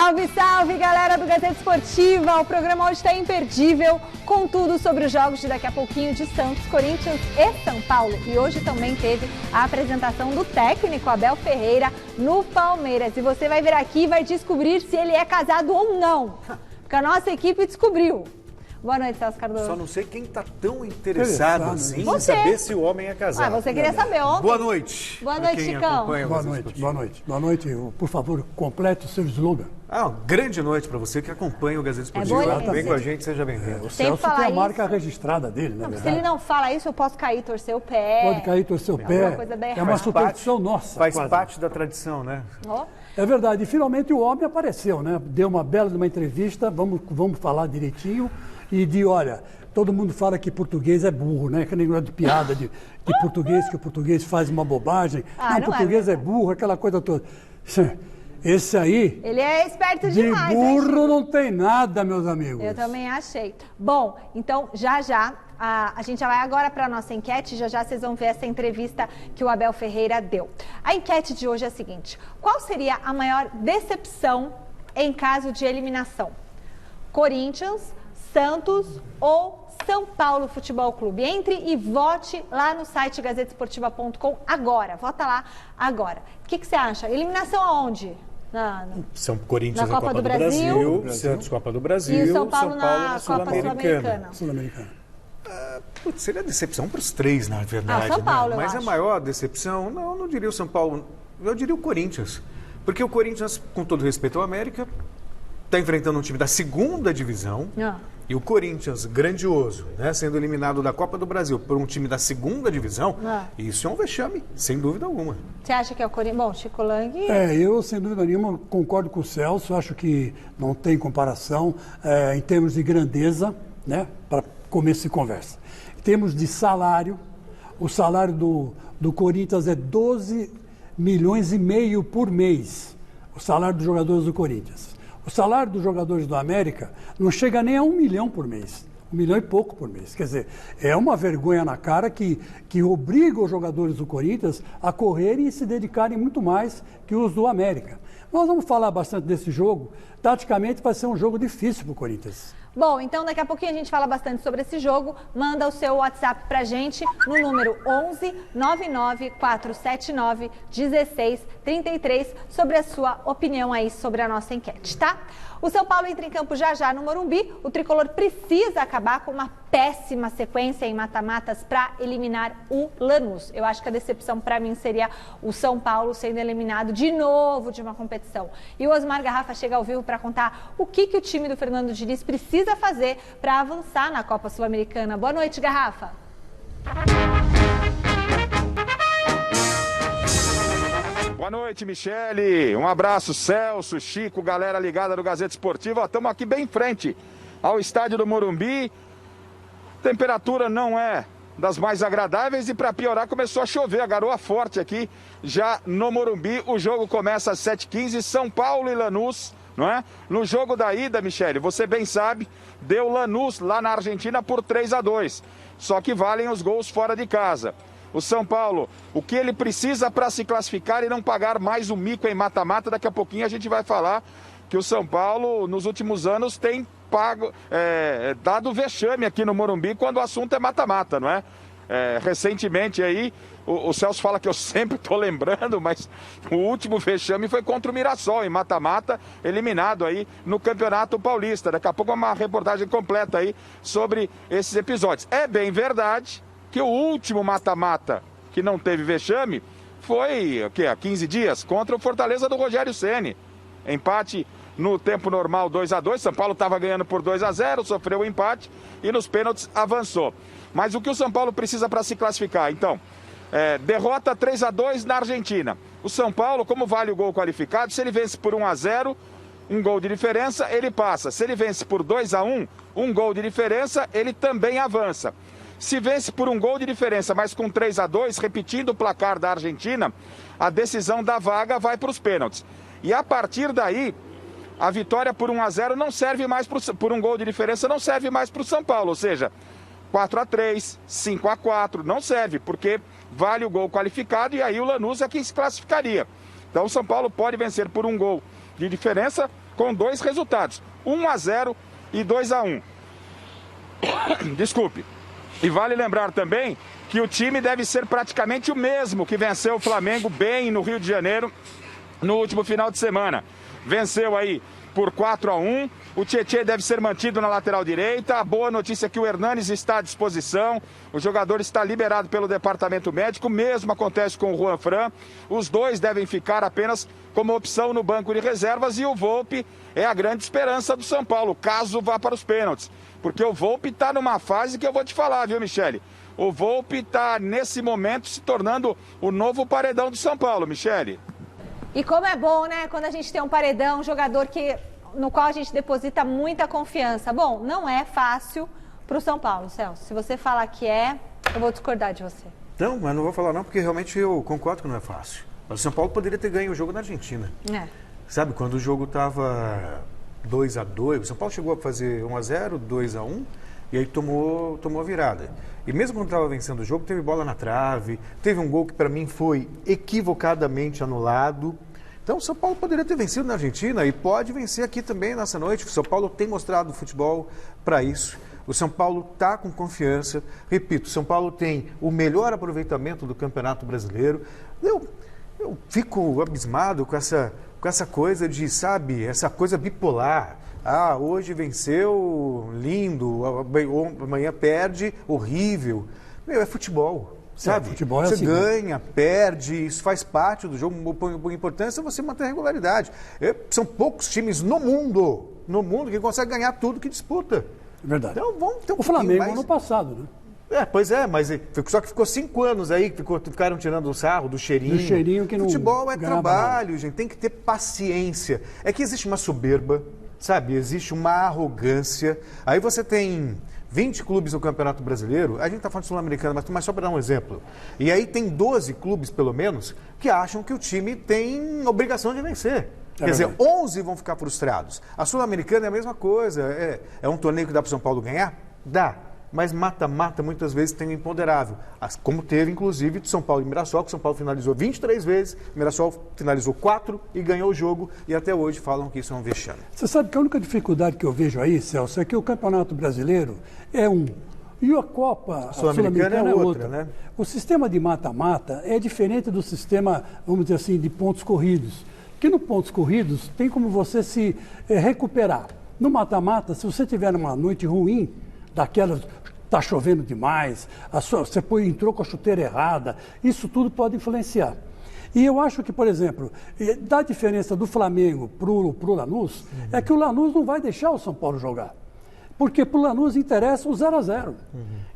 Salve, salve, galera do Gazeta Esportiva! O programa hoje está imperdível, com tudo sobre os jogos de daqui a pouquinho de Santos, Corinthians e São Paulo. E hoje também teve a apresentação do técnico Abel Ferreira no Palmeiras. E você vai vir aqui e vai descobrir se ele é casado ou não, porque a nossa equipe descobriu. Boa noite, Celso Cardoso. Só não sei quem está tão interessado assim em você. saber se o homem é casado. Você queria saber ontem. Boa noite. Boa noite, Chicão. Boa noite, boa noite. Boa noite. Por favor, complete o seu slogan. Grande noite para você que acompanha o Gazeta Esportiva. Vem com a gente, seja bem-vindo. O Celso tem a marca registrada dele, né? Se ele não fala isso, eu posso cair, torcer o pé. Pode cair, torcer o pé. É uma superstição nossa. Faz parte da tradição, né? É verdade. E finalmente o homem apareceu, né? Deu uma bela entrevista, vamos falar direitinho. Olha, todo mundo fala que português é burro, né? Que negócio de piada de português, que o português faz uma bobagem. Não, português é burro, aquela coisa toda. Esse aí... Ele é esperto demais. De burro não tem nada, meus amigos. Eu também achei. Bom, então, já a gente já vai agora para a nossa enquete. Já vocês vão ver essa entrevista que o Abel Ferreira deu. A enquete de hoje é a seguinte: qual seria a maior decepção em caso de eliminação? Corinthians, Santos ou São Paulo Futebol Clube? Entre e vote lá no site gazetesportiva.com agora. Vota lá agora. O que você acha? Eliminação aonde? São Corinthians na Copa do Brasil, Santos Copa do Brasil e São Paulo na Copa Sul-Americana. Seria decepção para os três, na verdade. São Paulo, né? Mas a maior decepção, não diria o São Paulo, eu diria o Corinthians. Porque o Corinthians, com todo respeito ao América, está enfrentando um time da segunda divisão. E o Corinthians, grandioso, né, sendo eliminado da Copa do Brasil por um time da segunda divisão, isso é um vexame, sem dúvida alguma. Você acha que é o Corinthians? Bom, Chico Lang... Eu, sem dúvida nenhuma, concordo com o Celso. Acho que não tem comparação em termos de grandeza, né, para começo de conversa. Em termos de salário, o salário do Corinthians é 12 milhões e meio por mês, o salário dos jogadores do Corinthians. O salário dos jogadores do América não chega nem a 1 milhão por mês, 1 milhão e pouco por mês. Quer dizer, é uma vergonha na cara que obriga os jogadores do Corinthians a correrem e se dedicarem muito mais que os do América. Nós vamos falar bastante desse jogo. Taticamente vai ser um jogo difícil para o Corinthians. Bom, então daqui a pouquinho a gente fala bastante sobre esse jogo. Manda o seu WhatsApp pra gente no número 11 99 479 1633 sobre a sua opinião aí sobre a nossa enquete, tá? O São Paulo entra em campo já no Morumbi. O tricolor precisa acabar com uma péssima sequência em mata-matas para eliminar o Lanús. Eu acho que a decepção para mim seria o São Paulo sendo eliminado de novo de uma competição. E o Osmar Garrafa chega ao vivo para contar o que o time do Fernando Diniz precisa fazer para avançar na Copa Sul-Americana. Boa noite, Garrafa. Boa noite, Michele. Um abraço, Celso, Chico, galera ligada no Gazeta Esportiva. Estamos aqui bem em frente ao estádio do Morumbi. Temperatura não é das mais agradáveis e, para piorar, começou a chover, a garoa forte aqui já no Morumbi. O jogo começa às 7h15, São Paulo e Lanús, não é? No jogo da ida, Michele, você bem sabe, deu Lanús lá na Argentina por 3-2. Só que valem os gols fora de casa. O São Paulo, o que ele precisa para se classificar e não pagar mais um mico em mata-mata, daqui a pouquinho a gente vai falar que o São Paulo, nos últimos anos, tem dado vexame aqui no Morumbi quando o assunto é mata-mata, não é? Recentemente aí, o Celso fala que eu sempre estou lembrando, mas o último vexame foi contra o Mirassol, em mata-mata, eliminado aí no Campeonato Paulista. Daqui a pouco uma reportagem completa aí sobre esses episódios. É bem verdade que o último mata-mata que não teve vexame foi, há 15 dias, contra o Fortaleza do Rogério Ceni. Empate no tempo normal 2-2, São Paulo estava ganhando por 2-0, sofreu o empate e nos pênaltis avançou. Mas o que o São Paulo precisa para se classificar? Então, derrota 3-2 na Argentina. O São Paulo, como vale o gol qualificado, se ele vence por 1-0, um gol de diferença, ele passa. Se ele vence por 2-1, um gol de diferença, ele também avança. Se vence por um gol de diferença, mas com 3-2, repetindo o placar da Argentina, a decisão da vaga vai para os pênaltis. E a partir daí, a vitória por 1-0 não serve mais por um gol de diferença, não serve mais para o São Paulo. Ou seja, 4-3, 5-4, não serve, porque vale o gol qualificado e aí o Lanús é quem se classificaria. Então o São Paulo pode vencer por um gol de diferença com 2 resultados, 1-0 e 2-1. Desculpe. E vale lembrar também que o time deve ser praticamente o mesmo que venceu o Flamengo bem no Rio de Janeiro no último final de semana. Venceu aí por 4-1. O Tietê deve ser mantido na lateral direita. A boa notícia é que o Hernanes está à disposição. O jogador está liberado pelo departamento médico. O mesmo acontece com o Juan Fran. Os dois devem ficar apenas como opção no banco de reservas. E o Volpi é a grande esperança do São Paulo, caso vá para os pênaltis. Porque o Volpi está numa fase que eu vou te falar, viu, Michele? O Volpi está, nesse momento, se tornando o novo paredão do São Paulo, Michele. E como é bom, né, quando a gente tem um paredão, um jogador no qual a gente deposita muita confiança. Bom, não é fácil para o São Paulo, Celso. Se você falar que é, eu vou discordar de você. Não, mas não vou falar não, porque realmente eu concordo que não é fácil. Mas o São Paulo poderia ter ganho o jogo na Argentina. Sabe, quando o jogo estava 2-2, o São Paulo chegou a fazer 1-0, 2-1, e aí tomou a virada. E mesmo quando estava vencendo o jogo, teve bola na trave, teve um gol que para mim foi equivocadamente anulado. Então o São Paulo poderia ter vencido na Argentina e pode vencer aqui também nessa noite. O São Paulo tem mostrado futebol para isso. O São Paulo está com confiança. Repito, o São Paulo tem o melhor aproveitamento do Campeonato Brasileiro. Eu fico abismado com essa coisa de, sabe, essa coisa bipolar. Ah, hoje venceu, lindo, amanhã perde, horrível. Meu, é futebol. Sabe? Futebol é você assim, ganha, perde, isso faz parte do jogo. A importância é você manter a regularidade. São poucos times no mundo que conseguem ganhar tudo que disputa. É verdade. Então vamos ter o Flamengo ano passado, né? Pois é, mas só que ficou 5 anos aí, ficaram tirando o sarro do cheirinho. Do cheirinho que não Futebol é trabalho, nada. gente, tem que ter paciência. É que existe uma soberba, sabe? Existe uma arrogância. Aí você tem 20 clubes no Campeonato Brasileiro, a gente está falando de Sul-Americana, mas só para dar um exemplo. E aí tem 12 clubes, pelo menos, que acham que o time tem obrigação de vencer. Quer dizer, 11 vão ficar frustrados. A Sul-Americana é a mesma coisa. É um torneio que dá para o São Paulo ganhar? Dá. Mas mata-mata muitas vezes tem um imponderável. Como teve, inclusive, de São Paulo e Mirassol, que São Paulo finalizou 23 vezes, Mirassol finalizou 4 e ganhou o jogo, e até hoje falam que isso é um vexame. Você sabe que a única dificuldade que eu vejo aí, Celso, é que o Campeonato Brasileiro é um, e a Copa Sul-Americana é outra, né? O sistema de mata-mata é diferente do sistema, vamos dizer assim, de pontos corridos. Porque no pontos corridos tem como você se recuperar. No mata-mata, se você tiver uma noite ruim, daquelas, está chovendo demais, você entrou com a chuteira errada, isso tudo pode influenciar. E eu acho que, por exemplo, da diferença do Flamengo para o Lanús, é que o Lanús não vai deixar o São Paulo jogar. Porque para o Lanús interessa o 0-0.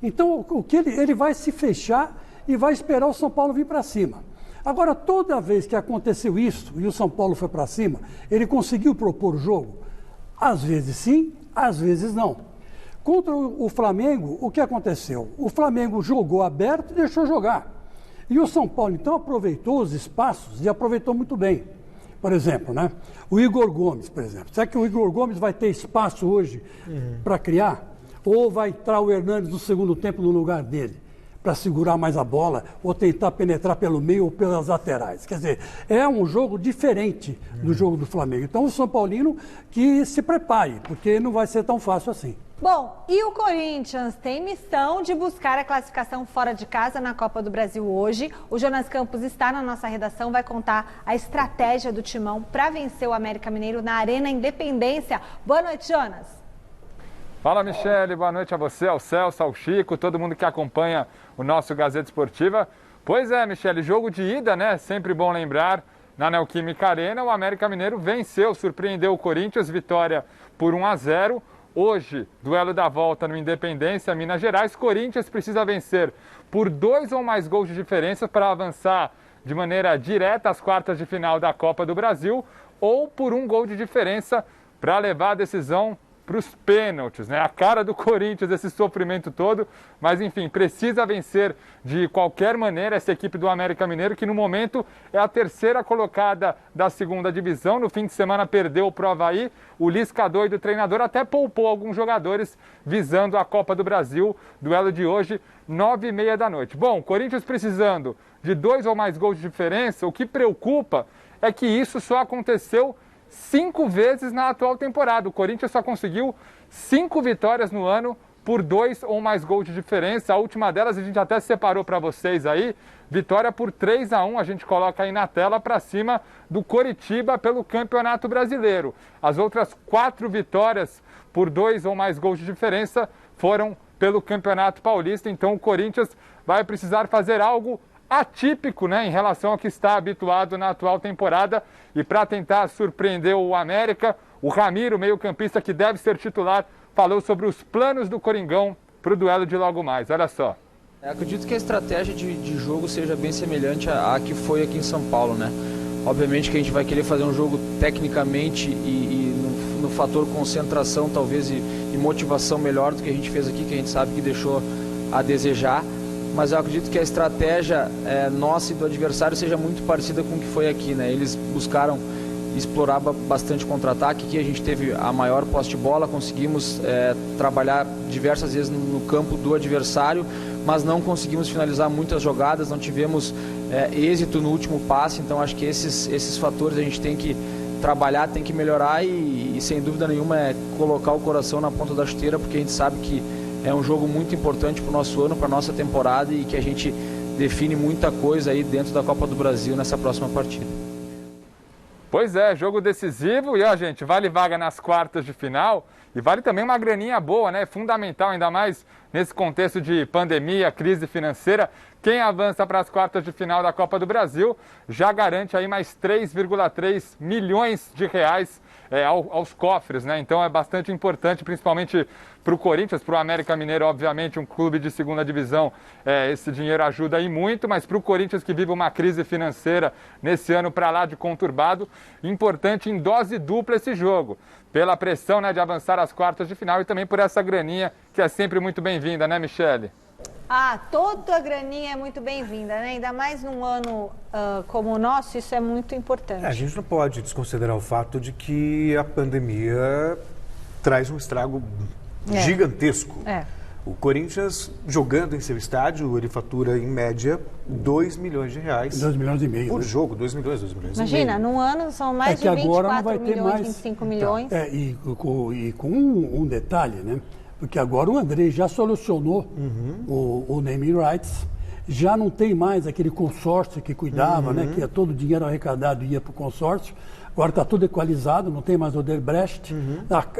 Então, o que ele vai se fechar e vai esperar o São Paulo vir para cima. Agora, toda vez que aconteceu isso e o São Paulo foi para cima, ele conseguiu propor o jogo? Às vezes sim, às vezes não. Contra o Flamengo, o que aconteceu? O Flamengo jogou aberto e deixou jogar. E o São Paulo, então, aproveitou os espaços e aproveitou muito bem. Por exemplo, né? O Igor Gomes, por exemplo. Será que o Igor Gomes vai ter espaço hoje para criar? Ou vai entrar o Hernanes no segundo tempo no lugar dele? Para segurar mais a bola ou tentar penetrar pelo meio ou pelas laterais. Quer dizer, é um jogo diferente do jogo do Flamengo. Então, o São Paulino que se prepare, porque não vai ser tão fácil assim. Bom, e o Corinthians tem missão de buscar a classificação fora de casa na Copa do Brasil hoje. O Jonas Campos está na nossa redação, vai contar a estratégia do Timão para vencer o América Mineiro na Arena Independência. Boa noite, Jonas. Fala, Michele, boa noite a você, ao Celso, ao Chico, todo mundo que acompanha o nosso Gazeta Esportiva. Pois é, Michele, jogo de ida, né? Sempre bom lembrar, na Neoquímica Arena, o América Mineiro venceu, surpreendeu o Corinthians, vitória por 1-0. Hoje, duelo da volta no Independência, Minas Gerais. Corinthians precisa vencer por 2 ou mais gols de diferença para avançar de maneira direta às quartas de final da Copa do Brasil ou por 1 gol de diferença para levar a decisão para os pênaltis, né? A cara do Corinthians, esse sofrimento todo, mas enfim, precisa vencer de qualquer maneira essa equipe do América Mineiro, que no momento é a 3ª colocada da 2ª divisão. No fim de semana perdeu para o Avaí, o Lisca doido, o treinador, até poupou alguns jogadores visando a Copa do Brasil. Duelo de hoje, 9h30 da noite. Bom, Corinthians precisando de 2 ou mais gols de diferença, o que preocupa é que isso só aconteceu 5 vezes na atual temporada. O Corinthians só conseguiu 5 vitórias no ano por 2 ou mais gols de diferença. A última delas a gente até separou para vocês aí. Vitória por 3-1, a gente coloca aí na tela, para cima do Coritiba pelo Campeonato Brasileiro. As outras 4 vitórias por 2 ou mais gols de diferença foram pelo Campeonato Paulista. Então o Corinthians vai precisar fazer algo atípico, né, em relação ao que está habituado na atual temporada. E para tentar surpreender o América, o Ramiro, meio-campista que deve ser titular, falou sobre os planos do Coringão para o duelo de logo mais. Olha só. Acredito que a estratégia de jogo seja bem semelhante à que foi aqui em São Paulo, né? Obviamente que a gente vai querer fazer um jogo tecnicamente e no fator concentração talvez e motivação melhor do que a gente fez aqui, que a gente sabe que deixou a desejar. Mas eu acredito que a estratégia nossa e do adversário seja muito parecida com o que foi aqui, né? Eles buscaram explorar bastante contra-ataque, que a gente teve a maior posse de bola, conseguimos trabalhar diversas vezes no campo do adversário, mas não conseguimos finalizar muitas jogadas, não tivemos êxito no último passe. Então acho que esses fatores a gente tem que trabalhar, tem que melhorar e sem dúvida nenhuma colocar o coração na ponta da chuteira, porque a gente sabe que é um jogo muito importante para o nosso ano, para a nossa temporada, e que a gente define muita coisa aí dentro da Copa do Brasil nessa próxima partida. Pois é, jogo decisivo e, ó, gente, vale vaga nas quartas de final e vale também uma graninha boa, né? Fundamental, ainda mais nesse contexto de pandemia, crise financeira. Quem avança para as quartas de final da Copa do Brasil já garante aí mais 3,3 milhões de reais aos cofres, né? Então é bastante importante, principalmente para o Corinthians, para o América Mineiro, obviamente, um clube de segunda divisão, esse dinheiro ajuda aí muito, mas para o Corinthians, que vive uma crise financeira nesse ano para lá de conturbado, importante em dose dupla esse jogo, pela pressão, né, de avançar às quartas de final e também por essa graninha que é sempre muito bem-vinda, né, Michele? Ah, toda a graninha é muito bem-vinda, né? Ainda mais num ano como o nosso, isso é muito importante. A gente não pode desconsiderar o fato de que a pandemia traz um estrago gigantesco. O Corinthians, jogando em seu estádio, ele fatura em média 2 milhões de reais. 2 milhões e meio. Por né? jogo, 2 milhões e meio. Imagina, num ano são mais de 24 milhões, 25 milhões. E com um detalhe, né? Porque agora o André já solucionou o naming rights, já não tem mais aquele consórcio que cuidava, né? Que todo o dinheiro arrecadado ia para o consórcio. Agora está tudo equalizado, não tem mais o Odebrecht,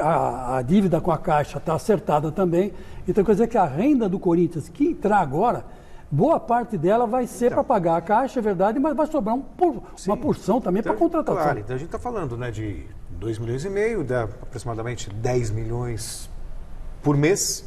a dívida com a Caixa está acertada também. Então quer dizer que a renda do Corinthians que entrar agora, boa parte dela vai ser para pagar a Caixa, é verdade, mas vai sobrar uma porção também para contratação. Claro, então a gente está falando, né, de 2 milhões e meio, dá aproximadamente 10 milhões por mês,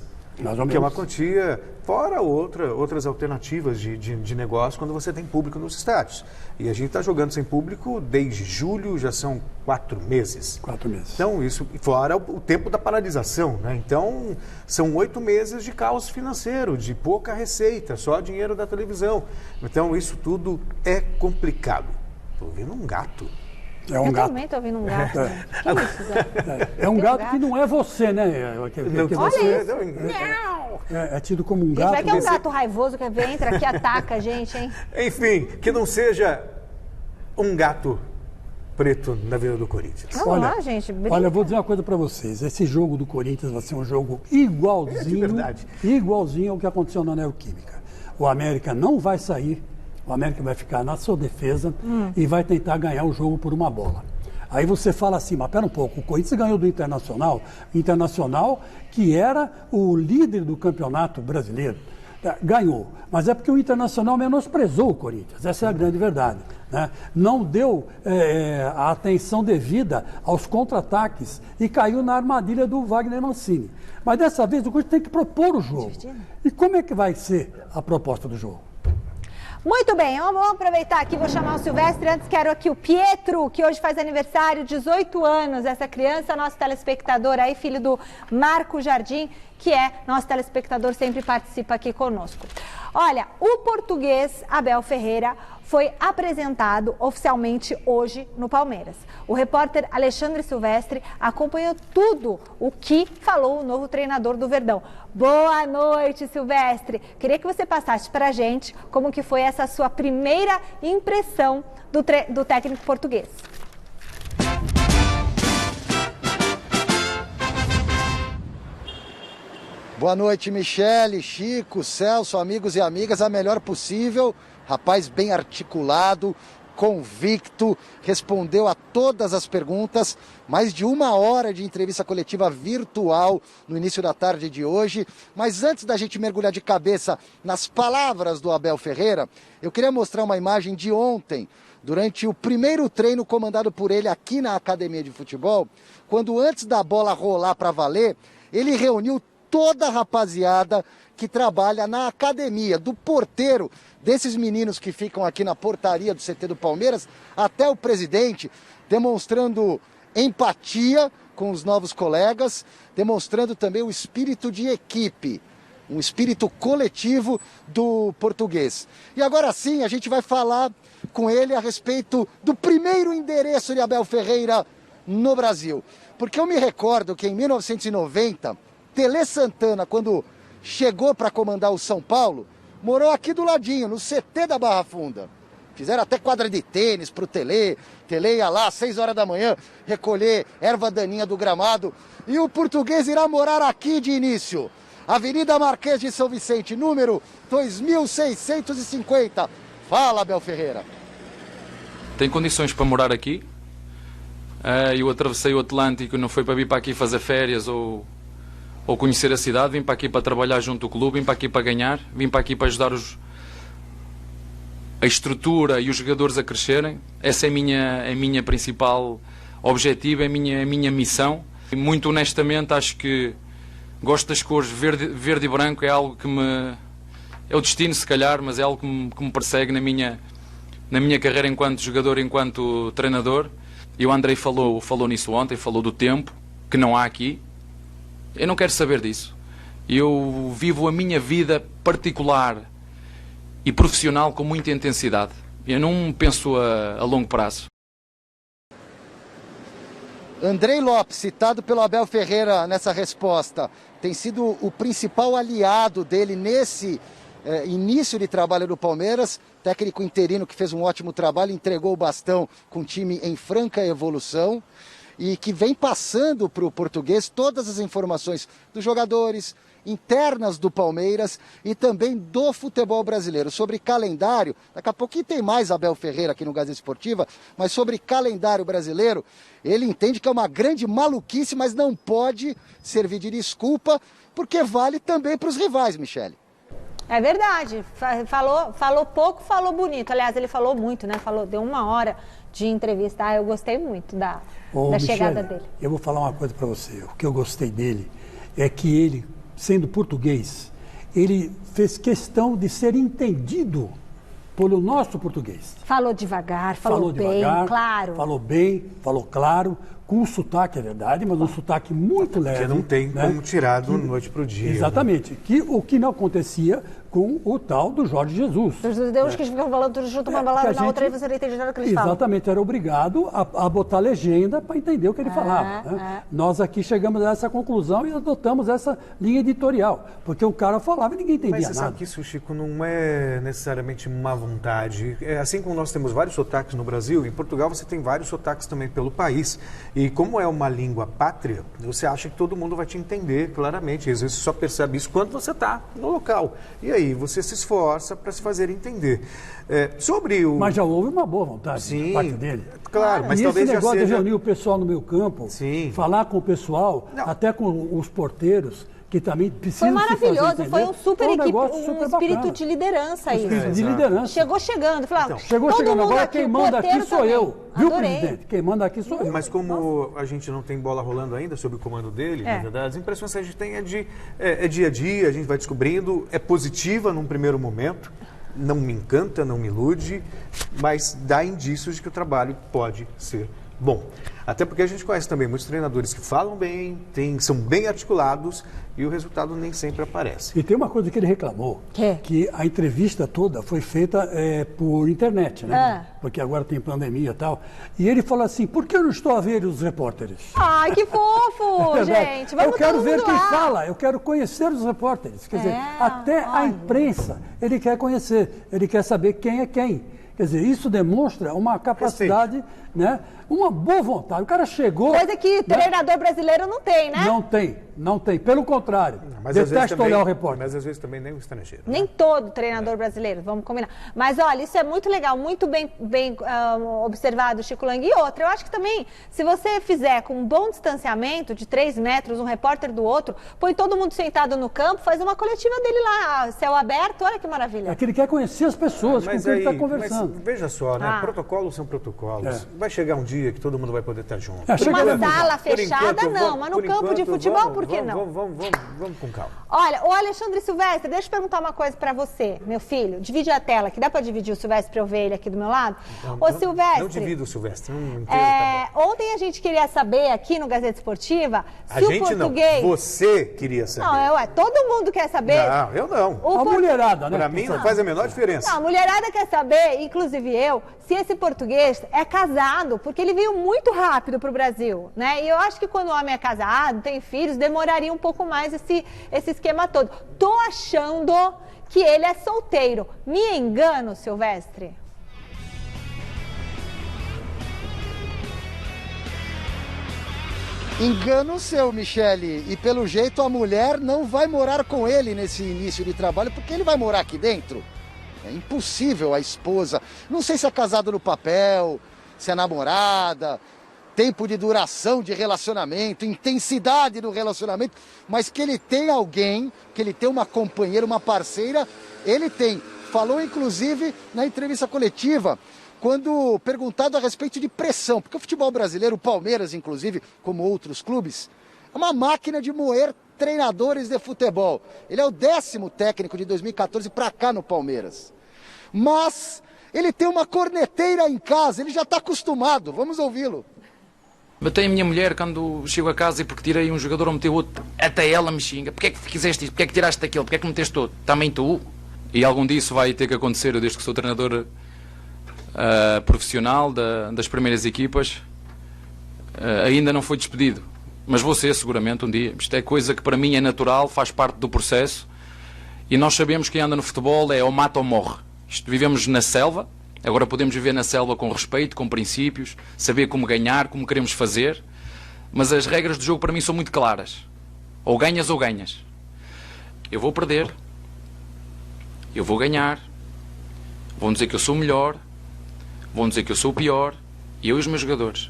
que é uma quantia, fora outras alternativas de negócio quando você tem público nos estádios. E a gente está jogando sem público desde julho, já são 4 meses. 4 meses. Então, isso fora o tempo da paralisação, né? Então, são 8 meses de caos financeiro, de pouca receita, só dinheiro da televisão. Então, isso tudo é complicado. Estou vendo um gato. É um gato. Também estou ouvindo um gato. Que isso, Zé? É um gato que não é você, né? É tido como um gato. Vai que é um gato raivoso que entra aqui e ataca a gente, hein? Enfim, que não seja um gato preto na vida do Corinthians. Vamos lá, gente. Olha, eu vou dizer uma coisa para vocês. Esse jogo do Corinthians vai ser um jogo igualzinho ao que aconteceu na Neoquímica. O América não vai sair. O América vai ficar na sua defesa e vai tentar ganhar o jogo por uma bola. Aí você fala assim, mas pera um pouco, o Corinthians ganhou do Internacional que era o líder do campeonato brasileiro. Ganhou, mas é porque o Internacional menosprezou o Corinthians, essa é a grande verdade. Né? Não deu a atenção devida aos contra-ataques e caiu na armadilha do Wagner Mancini. Mas dessa vez o Corinthians tem que propor o jogo. E como é que vai ser a proposta do jogo? Muito bem, vamos aproveitar aqui, vou chamar o Silvestre, antes quero aqui o Pietro, que hoje faz aniversário, 18 anos, essa criança, nosso telespectador aí, filho do Marco Jardim, que é nosso telespectador, sempre participa aqui conosco. Olha, o português Abel Ferreira foi apresentado oficialmente hoje no Palmeiras. O repórter Alexandre Silvestre acompanhou tudo o que falou o novo treinador do Verdão. Boa noite, Silvestre. Queria que você passasse para a gente como que foi essa sua primeira impressão do técnico português. Boa noite, Michele, Chico, Celso, amigos e amigas, a melhor possível. Rapaz bem articulado, convicto, respondeu a todas as perguntas. Mais de 1 hora de entrevista coletiva virtual no início da tarde de hoje. Mas antes da gente mergulhar de cabeça nas palavras do Abel Ferreira, eu queria mostrar uma imagem de ontem, durante o primeiro treino comandado por ele aqui na Academia de Futebol, quando antes da bola rolar para valer, ele reuniu toda a rapaziada que trabalha na academia, do porteiro, desses meninos que ficam aqui na portaria do CT do Palmeiras, até o presidente, demonstrando empatia com os novos colegas, demonstrando também o espírito de equipe, um espírito coletivo do Português. E agora sim, a gente vai falar com ele a respeito do primeiro endereço de Abel Ferreira no Brasil. Porque eu me recordo que em 1990, Tele Santana, quando chegou para comandar o São Paulo, morou aqui do ladinho, no CT da Barra Funda. Fizeram até quadra de tênis pro Tele. Tele ia lá às 6 horas da manhã recolher erva daninha do gramado. E o Português irá morar aqui de início. Avenida Marquês de São Vicente, número 2650. Fala, Abel Ferreira. Tem condições para morar aqui. Eu atravessei o Atlântico, não foi para vir para aqui fazer férias ou conhecer a cidade. Vim para aqui para trabalhar junto ao clube, vim para aqui para ganhar, vim para aqui para ajudar a estrutura e os jogadores a crescerem. Essa é a minha principal objetivo, é a minha missão. E, muito honestamente, acho que gosto das cores verde e branco, é algo que é o destino, se calhar, mas é algo que me persegue na minha carreira enquanto jogador, enquanto treinador. E o Andrei falou nisso ontem, falou do tempo, que não há aqui. Eu não quero saber disso. Eu vivo a minha vida particular e profissional com muita intensidade. Eu não penso a longo prazo. Andrei Lopes, citado pelo Abel Ferreira nessa resposta, tem sido o principal aliado dele nesse início de trabalho do Palmeiras. Técnico interino que fez um ótimo trabalho, entregou o bastão com um time em franca evolução e que vem passando para o Português todas as informações dos jogadores, internas do Palmeiras e também do futebol brasileiro. Sobre calendário, daqui a pouquinho tem mais Abel Ferreira aqui no Gazeta Esportiva, mas sobre calendário brasileiro, ele entende que é uma grande maluquice, mas não pode servir de desculpa, porque vale também para os rivais, Michele. É verdade, falou pouco, falou bonito. Aliás, ele falou muito, né? Deu 1 hora de entrevista. Eu gostei muito da chegada dele. Eu vou falar uma coisa para você. O que eu gostei dele é que ele, sendo português, ele fez questão de ser entendido pelo nosso português. Falou devagar, falou bem, claro. Falou bem, falou claro, com um sotaque, é verdade, mas um sotaque muito leve. Porque não tem como tirar da noite para o dia. Exatamente. Né? O que não acontecia com o tal do Jorge Jesus. Os judeus que ficam falando tudo junto, uma palavra na outra, e você não entende nada que eles falam. Exatamente, era obrigado a botar legenda para entender o que ele falava. Né? Nós aqui chegamos a essa conclusão e adotamos essa linha editorial, porque o cara falava e ninguém entendia nada. Mas você sabe que isso, Chico, não é necessariamente má vontade. Assim como nós temos vários sotaques no Brasil, em Portugal você tem vários sotaques também pelo país. E como é uma língua pátria, você acha que todo mundo vai te entender claramente. Às vezes você só percebe isso quando você está no local. E aí você se esforça para se fazer entender. Mas já houve uma boa vontade da parte dele. Claro, mas e talvez esse negócio já seja... de reunir o pessoal no meio campo, falar com o pessoal, até com os porteiros, que também precisam. Foi maravilhoso, foi um super equipe, um espírito bacana. De liderança isso. Espírito de liderança. Chegou chegando, falou, chegou chegando, agora quem manda aqui sou eu. Viu, Adorei. presidente? Quem manda aqui sou eu. Mas como a gente não tem bola rolando ainda sob o comando dele, na verdade, as impressões que a gente tem é dia a dia, a gente vai descobrindo, é positiva num primeiro momento, não me encanta, não me ilude, mas dá indícios de que o trabalho pode ser bom. Até porque a gente conhece também muitos treinadores que falam bem, são bem articulados e o resultado nem sempre aparece. E tem uma coisa que ele reclamou, que a entrevista toda foi feita por internet, né? Porque agora tem pandemia e tal. E ele falou assim, por que eu não estou a ver os repórteres? Ai, que fofo, gente! Vamos eu quero todo ver mundo quem lá. fala, eu quero conhecer os repórteres. Quer dizer, até a imprensa ele quer conhecer, ele quer saber quem é quem. Quer dizer, isso demonstra uma capacidade né? Uma boa vontade. O cara chegou... Coisa que treinador brasileiro não tem, né? Não tem. Pelo contrário. Mas Detesta olhar o repórter. Mas às vezes também nem o estrangeiro. Nem todo treinador brasileiro, vamos combinar. Mas olha, isso é muito legal, muito bem observado, Chico Lang. E outra, eu acho que também, se você fizer com um bom distanciamento, de 3 metros, um repórter do outro, põe todo mundo sentado no campo, faz uma coletiva dele lá, céu aberto, olha que maravilha. É que ele quer conhecer as pessoas com quem ele está conversando. Mas veja só, né? Protocolos são protocolos. Vai chegar um dia que todo mundo vai poder estar junto. Uma sala fechada, não, mas no campo de futebol, por que não? Vamos com calma. Olha, o Alexandre Silvestre, deixa eu perguntar uma coisa pra você, meu filho. Divide a tela, que dá pra dividir o Silvestre pra eu ver ele aqui do meu lado? Silvestre... Não divida o Silvestre. Ontem a gente queria saber aqui no Gazeta Esportiva se o português... Não, você queria saber. Não, todo mundo quer saber. Não, eu não. A mulherada, né? Pra mim não faz a menor diferença. Não, a mulherada quer saber, inclusive eu, se esse português é casado, porque ele veio muito rápido pro Brasil, né? E eu acho que quando o homem é casado, tem filhos, demoraria um pouco mais esse esquema todo. Tô achando que ele é solteiro. Me engano, Silvestre? Engano seu, Michele. E pelo jeito a mulher não vai morar com ele nesse início de trabalho, porque ele vai morar aqui dentro. É impossível a esposa. Não sei se é casado no papel, se é namorada, tempo de duração de relacionamento, intensidade do relacionamento, mas que ele tem alguém, que ele tem uma companheira, uma parceira, ele tem. Falou inclusive na entrevista coletiva, quando perguntado a respeito de pressão, porque o futebol brasileiro, o Palmeiras inclusive, como outros clubes, é uma máquina de moer treinadores de futebol. Ele é o 10º técnico de 2014 para cá no Palmeiras. Mas ele tem uma corneteira em casa, ele já está acostumado, vamos ouvi-lo. Matei a minha mulher quando chego a casa e porque tirei um jogador ou meteu outro, até ela me xinga. Porquê é que fizeste isto? Porquê é que tiraste daquele? Porquê é que meteste outro? Também tu? E algum disso vai ter que acontecer, eu desde que sou treinador profissional das primeiras equipas, ainda não foi despedido. Mas vou ser seguramente um dia. Isto é coisa que para mim é natural, faz parte do processo. E nós sabemos que quem anda no futebol é ou mata ou morre. Isto, vivemos na selva. Agora podemos viver na selva com respeito, com princípios, saber como ganhar, como queremos fazer, mas as regras do jogo para mim são muito claras. Ou ganhas ou ganhas. Eu vou perder, eu vou ganhar, vão dizer que eu sou o melhor, vão dizer que eu sou o pior, eu e os meus jogadores.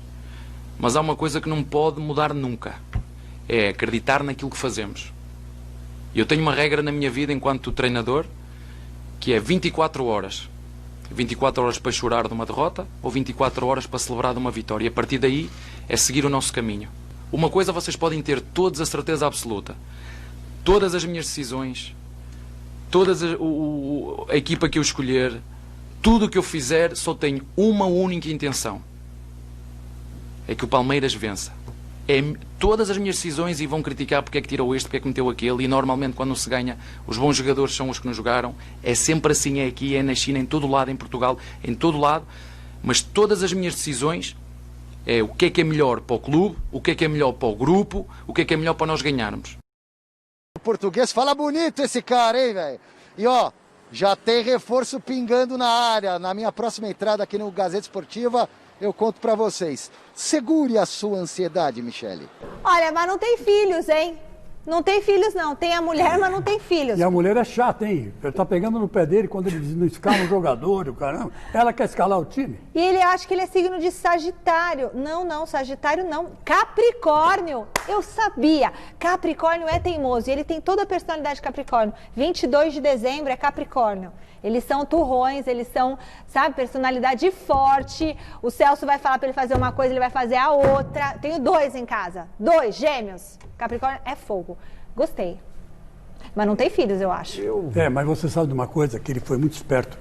Mas há uma coisa que não pode mudar nunca, é acreditar naquilo que fazemos. Eu tenho uma regra na minha vida enquanto treinador, que é 24 horas. 24 horas para chorar de uma derrota ou 24 horas para celebrar de uma vitória. E a partir daí é seguir o nosso caminho. Uma coisa vocês podem ter todos a certeza absoluta. Todas as minhas decisões, a equipa que eu escolher, tudo o que eu fizer, só tenho uma única intenção. É que o Palmeiras vença. Todas as minhas decisões, e vão criticar porque é que tirou este, porque é que meteu aquele, e normalmente quando se ganha, os bons jogadores são os que não jogaram. É sempre assim, é aqui, é na China, em todo lado, em Portugal, em todo lado. Mas todas as minhas decisões é o que é melhor para o clube, o que é melhor para o grupo, o que é melhor para nós ganharmos. O português fala bonito esse cara, hein, velho? E ó, já tem reforço pingando na área. Na minha próxima entrada aqui no Gazeta Esportiva, eu conto pra vocês. Segure a sua ansiedade, Michele. Olha, mas não tem filhos, hein? Não tem filhos, não. Tem a mulher, mas não tem filhos. E a mulher é chata, hein? Ele tá pegando no pé dele quando ele não escala um jogador, o caramba. Ela quer escalar o time. E ele acha que ele é signo de Sagitário. Não, Sagitário não. Capricórnio. Eu sabia. Capricórnio é teimoso. E ele tem toda a personalidade de Capricórnio. 22 de dezembro é Capricórnio. Eles são turrões, eles são, sabe, personalidade forte. O Celso vai falar para ele fazer uma coisa, ele vai fazer a outra. Tenho 2 em casa. 2 gêmeos. Capricórnio é fogo. Gostei. Mas não tem filhos, eu acho. Mas você sabe de uma coisa, que ele foi muito esperto.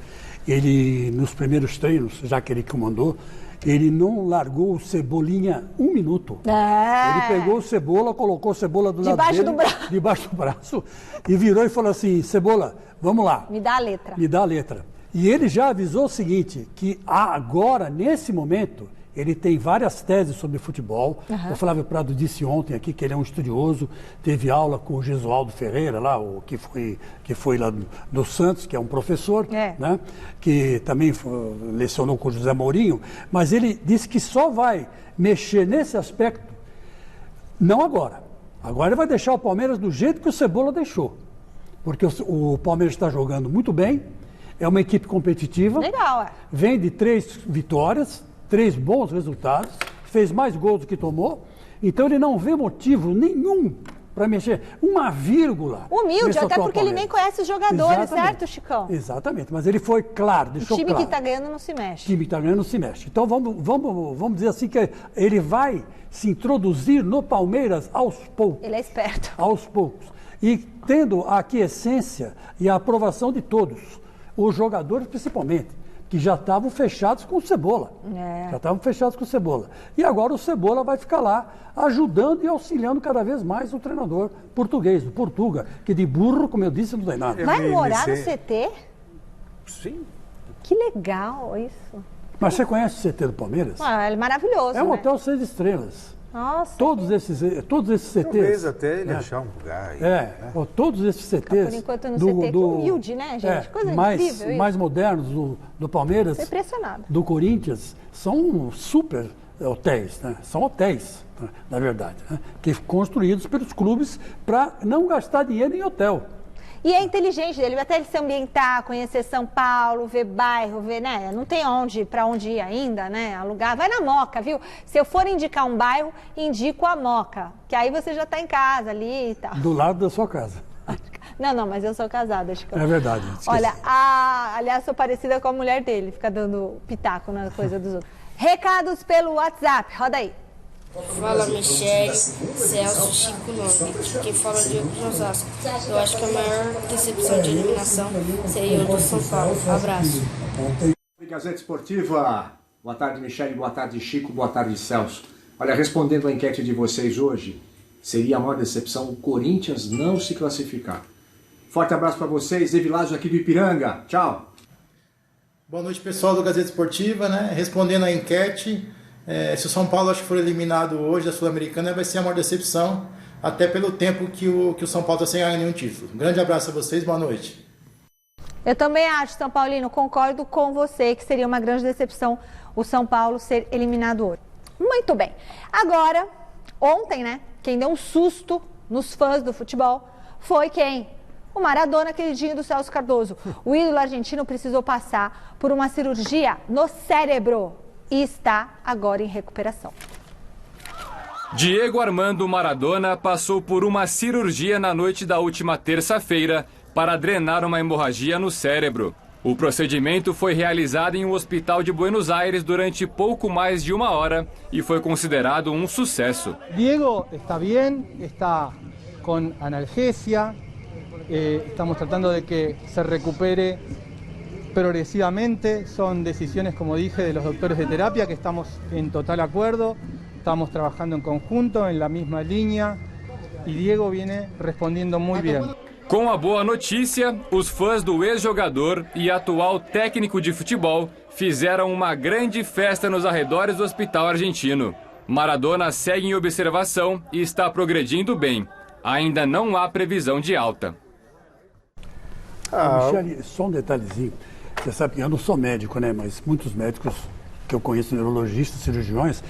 Ele, nos primeiros treinos, já que ele comandou, ele não largou o Cebolinha 1 minuto. Ele pegou o Cebola, colocou o Cebola do lado dele, debaixo do braço, e virou e falou assim, Cebola, vamos lá. Me dá a letra. Me dá a letra. E ele já avisou o seguinte, que agora, nesse momento, Ele tem várias teses sobre futebol. O Flávio Prado disse ontem aqui que ele é um estudioso, teve aula com o Gesualdo Ferreira, lá, que foi lá do Santos, que é um professor, né? Que também lecionou com o José Mourinho, mas ele disse que só vai mexer nesse aspecto, não agora. Agora ele vai deixar o Palmeiras do jeito que o Cebola deixou. Porque o Palmeiras está jogando muito bem, é uma equipe competitiva. Legal, vem de 3 vitórias, 3 bons resultados, fez mais gols do que tomou, então ele não vê motivo nenhum para mexer uma vírgula. Humilde, até porque ele nem conhece os jogadores, certo, Chicão? Exatamente, mas ele foi claro, deixou claro. O time que está ganhando não se mexe. O time que está ganhando não se mexe. Então vamos dizer assim que ele vai se introduzir no Palmeiras aos poucos. Ele é esperto. Aos poucos. E tendo a aquiescência e a aprovação de todos, os jogadores principalmente, que já estavam fechados com o Cebola. Já estavam fechados com o Cebola. E agora o Cebola vai ficar lá ajudando e auxiliando cada vez mais o treinador português, do Portuga, que de burro, como eu disse, não tem nada. Vai morar no CT? Sim. Que legal isso. Mas você conhece o CT do Palmeiras? É maravilhoso, É um hotel 6 estrelas. Nossa. Todos esses CTs. Talvez até ele achar um lugar aí. Todos esses CTs. Por enquanto no CT, que humilde, né, gente? Coisa incrível isso. Mais modernos do Palmeiras. Tô impressionado. Do Corinthians, são super hotéis, né? São hotéis, na verdade, né? Que construídos pelos clubes para não gastar dinheiro em hotel. E é inteligente dele, até ele se ambientar, conhecer São Paulo, ver bairro, ver, né? Não tem para onde ir ainda, né? Alugar. Vai na Moca, viu? Se eu for indicar um bairro, indico a Moca, que aí você já está em casa ali e tal. Do lado da sua casa. Não, mas eu sou casada, acho que É verdade. Olha, aliás, sou parecida com a mulher dele, fica dando pitaco na coisa dos outros. Recados pelo WhatsApp, roda aí. Fala, Michele, Celso, Chico Long. Quem fala é Diego de Osasco. Eu acho que a maior decepção de eliminação seria o do São Paulo. Abraço. Gazeta Esportiva. Boa tarde, Michele. Boa tarde, Chico. Boa tarde, Celso. Olha, respondendo a enquete de vocês hoje, seria a maior decepção o Corinthians não se classificar. Forte abraço para vocês. Evilásio aqui do Ipiranga. Tchau. Boa noite, pessoal do Gazeta Esportiva, né? Respondendo a enquete, se o São Paulo acho que for eliminado hoje da Sul-Americana, vai ser a maior decepção, até pelo tempo que o São Paulo está sem ganhar nenhum título. Um grande abraço a vocês, boa noite. Eu também acho, São Paulino, concordo com você que seria uma grande decepção o São Paulo ser eliminado hoje. Muito bem. Agora, ontem, né, quem deu um susto nos fãs do futebol foi quem? O Maradona, queridinho do Celso Cardoso. O ídolo argentino precisou passar por uma cirurgia no cérebro e está agora em recuperação. Diego Armando Maradona passou por uma cirurgia na noite da última terça-feira para drenar uma hemorragia no cérebro. O procedimento foi realizado em um hospital de Buenos Aires durante pouco mais de 1 hora e foi considerado um sucesso. Diego está bem, está com analgesia, estamos tratando de que se recupere progresivamente. Son decisiones, como dije, de los doctores de terapia, que estamos en total acuerdo, estamos trabajando en conjunto, en la misma línea, y Diego viene respondiendo muy bien. Com a boa notícia, os fãs do ex-jogador e atual técnico de futebol fizeram uma grande festa nos arredores do hospital argentino. Maradona segue em observação e está progredindo bem. Ainda não há previsão de alta. Michele, só um detalhezinho. Você sabe que eu não sou médico, né? Mas muitos médicos que eu conheço, neurologistas, cirurgiões,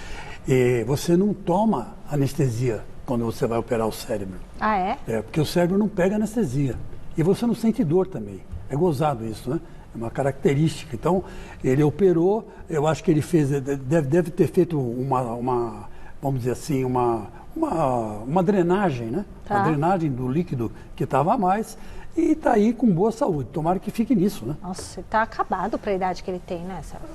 você não toma anestesia quando você vai operar o cérebro. Ah, é? Porque o cérebro não pega anestesia. E você não sente dor também. É gozado isso, né? É uma característica. Então, ele operou, eu acho que ele fez, deve ter feito uma vamos dizer assim, uma drenagem, né? Tá. Uma drenagem do líquido que estava a mais. E está aí com boa saúde. Tomara que fique nisso, né? Nossa, está acabado para a idade que ele tem, né, Celso?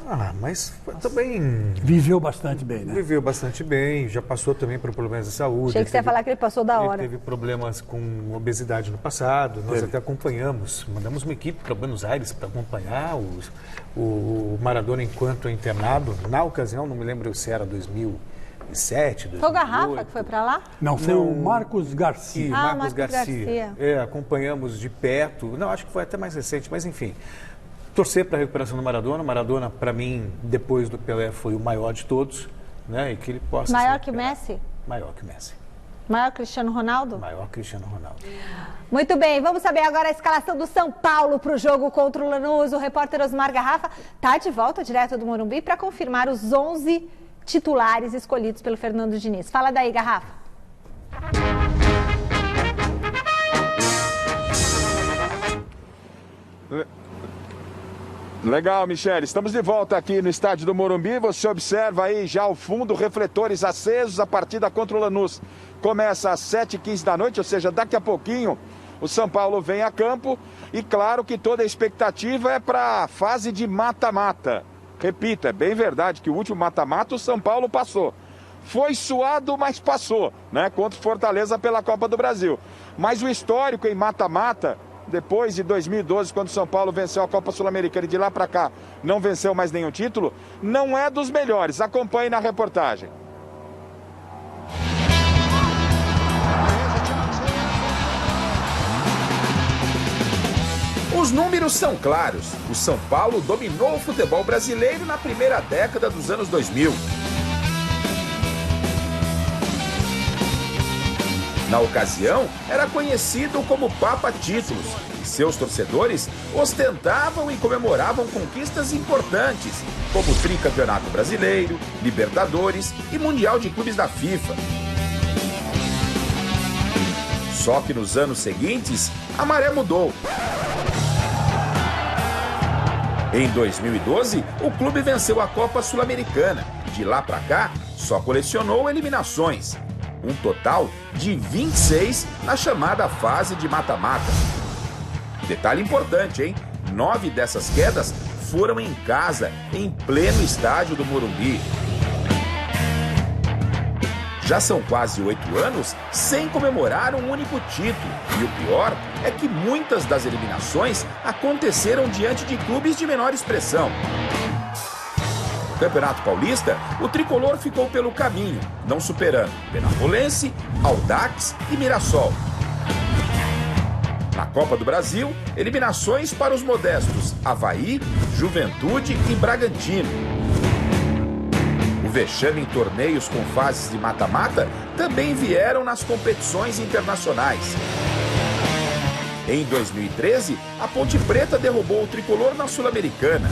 Mas também... Viveu bastante bem, né? Viveu bastante bem, já passou também por problemas de saúde. Achei que você ia falar que ele passou da hora. Ele teve problemas com obesidade no passado, nós até acompanhamos, mandamos uma equipe para Buenos Aires para acompanhar o Maradona enquanto internado. Na ocasião, não me lembro se era 2007, 2008. Foi o Garrafa que foi para lá? Não, foi o Marcos Garcia. Marcos Garcia. Acompanhamos de perto. Não, acho que foi até mais recente, mas enfim. torcer para a recuperação do Maradona. Maradona, para mim, depois do Pelé, foi o maior de todos, né? E que ele possa maior que o Messi? Maior que o Messi. Maior Cristiano Ronaldo? Maior Cristiano Ronaldo. Muito bem, vamos saber agora a escalação do São Paulo para o jogo contra o Lanús. O repórter Osmar Garrafa está de volta direto do Morumbi para confirmar os 11 titulares escolhidos pelo Fernando Diniz. Fala daí, Garrafa. Legal, Michele. Estamos de volta aqui no estádio do Morumbi. Você observa aí já ao fundo refletores acesos. A partida contra o Lanús começa às 7h15 da noite, ou seja, daqui a pouquinho o São Paulo vem a campo. E claro que toda a expectativa é para a fase de mata-mata. Repito, é bem verdade que o último mata-mata o São Paulo passou. Foi suado, mas passou, né? Contra o Fortaleza pela Copa do Brasil. Mas o histórico em mata-mata, depois de 2012, quando o São Paulo venceu a Copa Sul-Americana e de lá para cá não venceu mais nenhum título, não é dos melhores. Acompanhe na reportagem. Os números são claros. O São Paulo dominou o futebol brasileiro na primeira década dos anos 2000. Na ocasião, era conhecido como Papa Títulos, e seus torcedores ostentavam e comemoravam conquistas importantes, como o Tricampeonato Brasileiro, Libertadores e Mundial de Clubes da FIFA. Só que nos anos seguintes, a maré mudou. Em 2012, o clube venceu a Copa Sul-Americana e de lá para cá só colecionou eliminações. Um total de 26 na chamada fase de mata-mata. Detalhe importante, hein? 9 dessas quedas foram em casa, em pleno estádio do Morumbi. Já são quase 8 anos sem comemorar um único título. E o pior é que muitas das eliminações aconteceram diante de clubes de menor expressão. No Campeonato Paulista, o tricolor ficou pelo caminho, não superando Penapolense, Audax e Mirassol. Na Copa do Brasil, eliminações para os modestos Avaí, Juventude e Bragantino. O vexame em torneios com fases de mata-mata também vieram nas competições internacionais. Em 2013, a Ponte Preta derrubou o tricolor na Sul-Americana.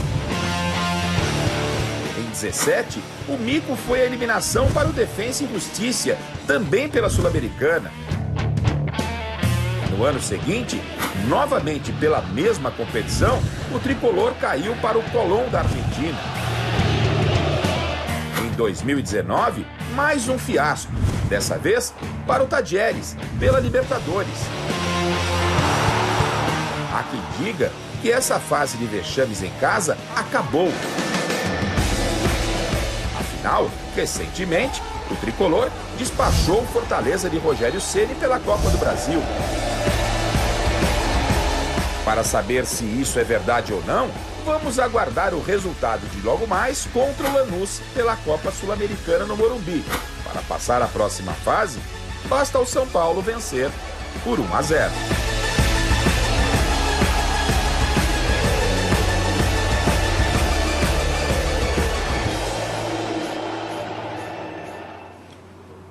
Em 2017, o mico foi a eliminação para o Defensa e Justiça, também pela Sul-Americana. No ano seguinte, novamente pela mesma competição, o tricolor caiu para o Colón da Argentina. Em 2019, mais um fiasco, dessa vez para o Tajeres, pela Libertadores. Há quem diga que essa fase de vexames em casa acabou. Afinal, recentemente, o tricolor despachou o Fortaleza de Rogério Ceni pela Copa do Brasil. Para saber se isso é verdade ou não, vamos aguardar o resultado de logo mais contra o Lanús pela Copa Sul-Americana no Morumbi. Para passar a próxima fase, basta o São Paulo vencer por 1-0.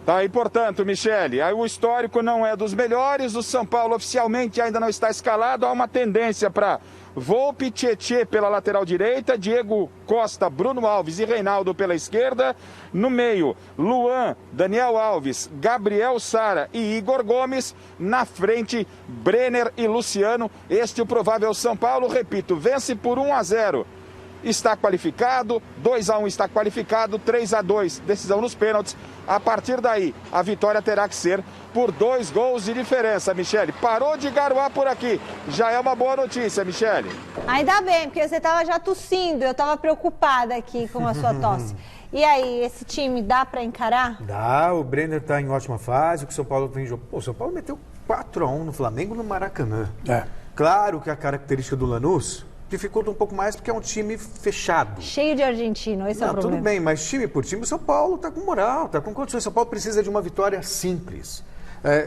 Tá aí, portanto, Michele, aí o histórico não é dos melhores, o São Paulo oficialmente ainda não está escalado, há uma tendência para Volpi, Tietê pela lateral direita, Diego Costa, Bruno Alves e Reinaldo pela esquerda, no meio, Luan, Daniel Alves, Gabriel Sara e Igor Gomes, na frente, Brenner e Luciano. Este é o provável São Paulo, repito, vence por 1-0. Está qualificado, 2-1 está qualificado, 3-2, decisão nos pênaltis. A partir daí, a vitória terá que ser por 2 gols de diferença, Michele. Parou de garoar por aqui, já é uma boa notícia, Michele. Ainda bem, porque você estava já tossindo, eu estava preocupada aqui com a sua tosse. E aí, esse time dá para encarar? Dá, o Brenner está em ótima fase, o São Paulo tem jogo. Pô, o São Paulo meteu 4-1 no Flamengo no Maracanã. Claro que a característica do Lanús dificulta um pouco mais porque é um time fechado. Cheio de argentino, esse é o problema. Tudo bem, mas time por time, o São Paulo está com moral, está com condições. O São Paulo precisa de uma vitória simples.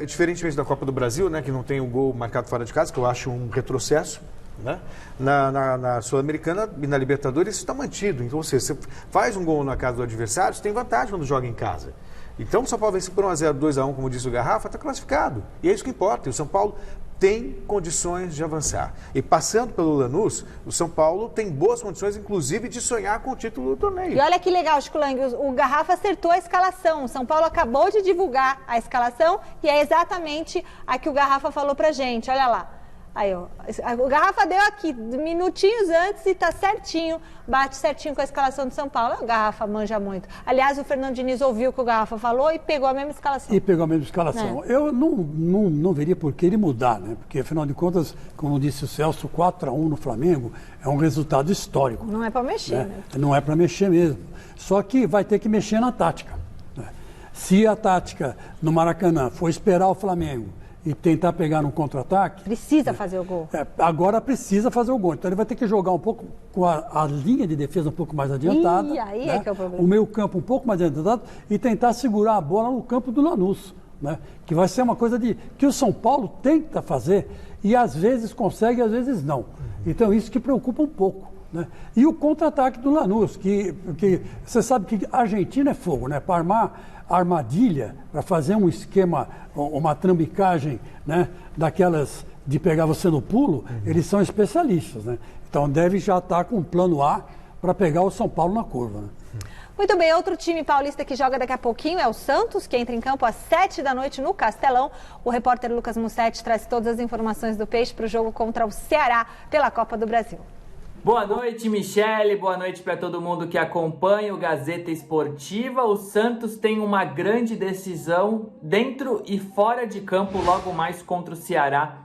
Diferentemente da Copa do Brasil, né, que não tem o gol marcado fora de casa, que eu acho um retrocesso. né? Na Sul-Americana e na Libertadores isso está mantido. Então, você faz um gol na casa do adversário, você tem vantagem quando joga em casa. Então, o São Paulo vence por 1-0, 2-1, como disse o Garrafa, está classificado. E é isso que importa. E o São Paulo tem condições de avançar. E passando pelo Lanús, o São Paulo tem boas condições, inclusive, de sonhar com o título do torneio. E olha que legal, Chico Lang, o Garrafa acertou a escalação. O São Paulo acabou de divulgar a escalação e é exatamente a que o Garrafa falou pra gente. Olha lá. Aí, ó, o Garrafa deu aqui, minutinhos antes e tá certinho, bate certinho com a escalação do São Paulo. O Garrafa manja muito. Aliás, o Fernando Diniz ouviu o que o Garrafa falou e pegou a mesma escalação. Eu não veria por que ele mudar, né? Porque, afinal de contas, como disse o Celso, 4-1 no Flamengo é um resultado histórico. Não é para mexer, né? Não é para mexer mesmo. Só que vai ter que mexer na tática, né? Se a tática no Maracanã for esperar o Flamengo e tentar pegar no contra-ataque... Precisa fazer o gol. Agora precisa fazer o gol. Então ele vai ter que jogar um pouco com a linha de defesa um pouco mais adiantada. E aí, né? É que é o problema. O meio campo um pouco mais adiantado e tentar segurar a bola no campo do Lanús, né? Que vai ser uma coisa que o São Paulo tenta fazer e às vezes consegue, às vezes não. Então isso que preocupa um pouco, né? E o contra-ataque do Lanús, que você sabe que a Argentina é fogo, né? Para armar armadilha, para fazer um esquema, uma trambicagem, né, daquelas de pegar você no pulo, eles são especialistas, né? Então deve já estar com um plano A para pegar o São Paulo na curva, né? Muito bem, outro time paulista que joga daqui a pouquinho é o Santos, que entra em campo às 7h no Castelão. O repórter Lucas Mussetti traz todas as informações do Peixe para o jogo contra o Ceará pela Copa do Brasil. Boa noite, Michele. Boa noite para todo mundo que acompanha o Gazeta Esportiva. O Santos tem uma grande decisão dentro e fora de campo logo mais contra o Ceará,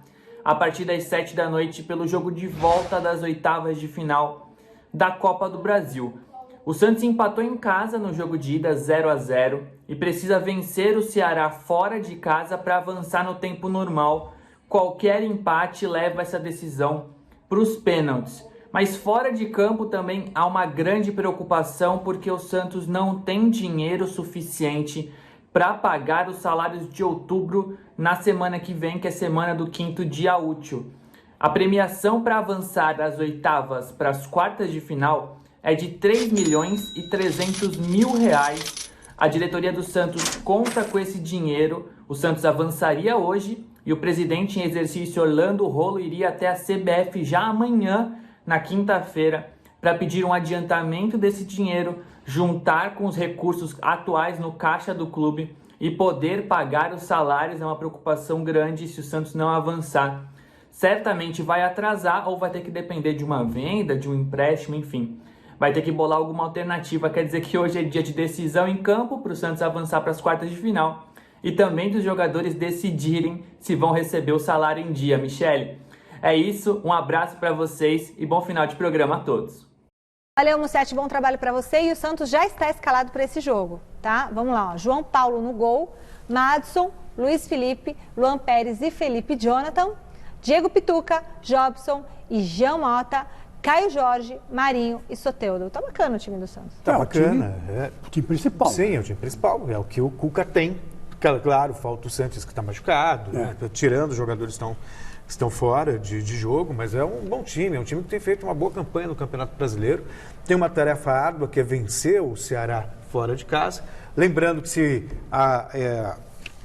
a partir das 7h pelo jogo de volta das oitavas de final da Copa do Brasil. O Santos empatou em casa no jogo de ida 0-0 e precisa vencer o Ceará fora de casa para avançar no tempo normal. Qualquer empate leva essa decisão para os pênaltis. Mas fora de campo também há uma grande preocupação porque o Santos não tem dinheiro suficiente para pagar os salários de outubro na semana que vem, que é semana do 5º dia útil. A premiação para avançar das oitavas para as quartas de final é de R$3.300.000. A diretoria do Santos conta com esse dinheiro. O Santos avançaria hoje e o presidente em exercício Orlando Rolo iria até a CBF já amanhã, na quinta-feira, para pedir um adiantamento desse dinheiro, juntar com os recursos atuais no caixa do clube e poder pagar os salários. É uma preocupação grande se o Santos não avançar. Certamente vai atrasar ou vai ter que depender de uma venda, de um empréstimo, enfim. Vai ter que bolar alguma alternativa. Quer dizer que hoje é dia de decisão em campo para o Santos avançar para as quartas de final e também dos jogadores decidirem se vão receber o salário em dia. Michele, é isso, um abraço para vocês e bom final de programa a todos. Valeu, Mussetti, bom trabalho para você. E o Santos já está escalado para esse jogo, tá? Vamos lá, ó. João Paulo no gol, Madson, Luiz Felipe, Luan Pérez e Felipe Jonathan, Diego Pituca, Jobson e Jean Mota, Caio Jorge, Marinho e Soteldo. Tá bacana o time do Santos. Tá bacana. O time principal. Sim, é o time principal. É o que o Cuca tem. Claro, falta o Santos que está machucado, né? Tirando os jogadores que estão fora de jogo, mas é um bom time. É um time que tem feito uma boa campanha no Campeonato Brasileiro. Tem uma tarefa árdua que é vencer o Ceará fora de casa. Lembrando que se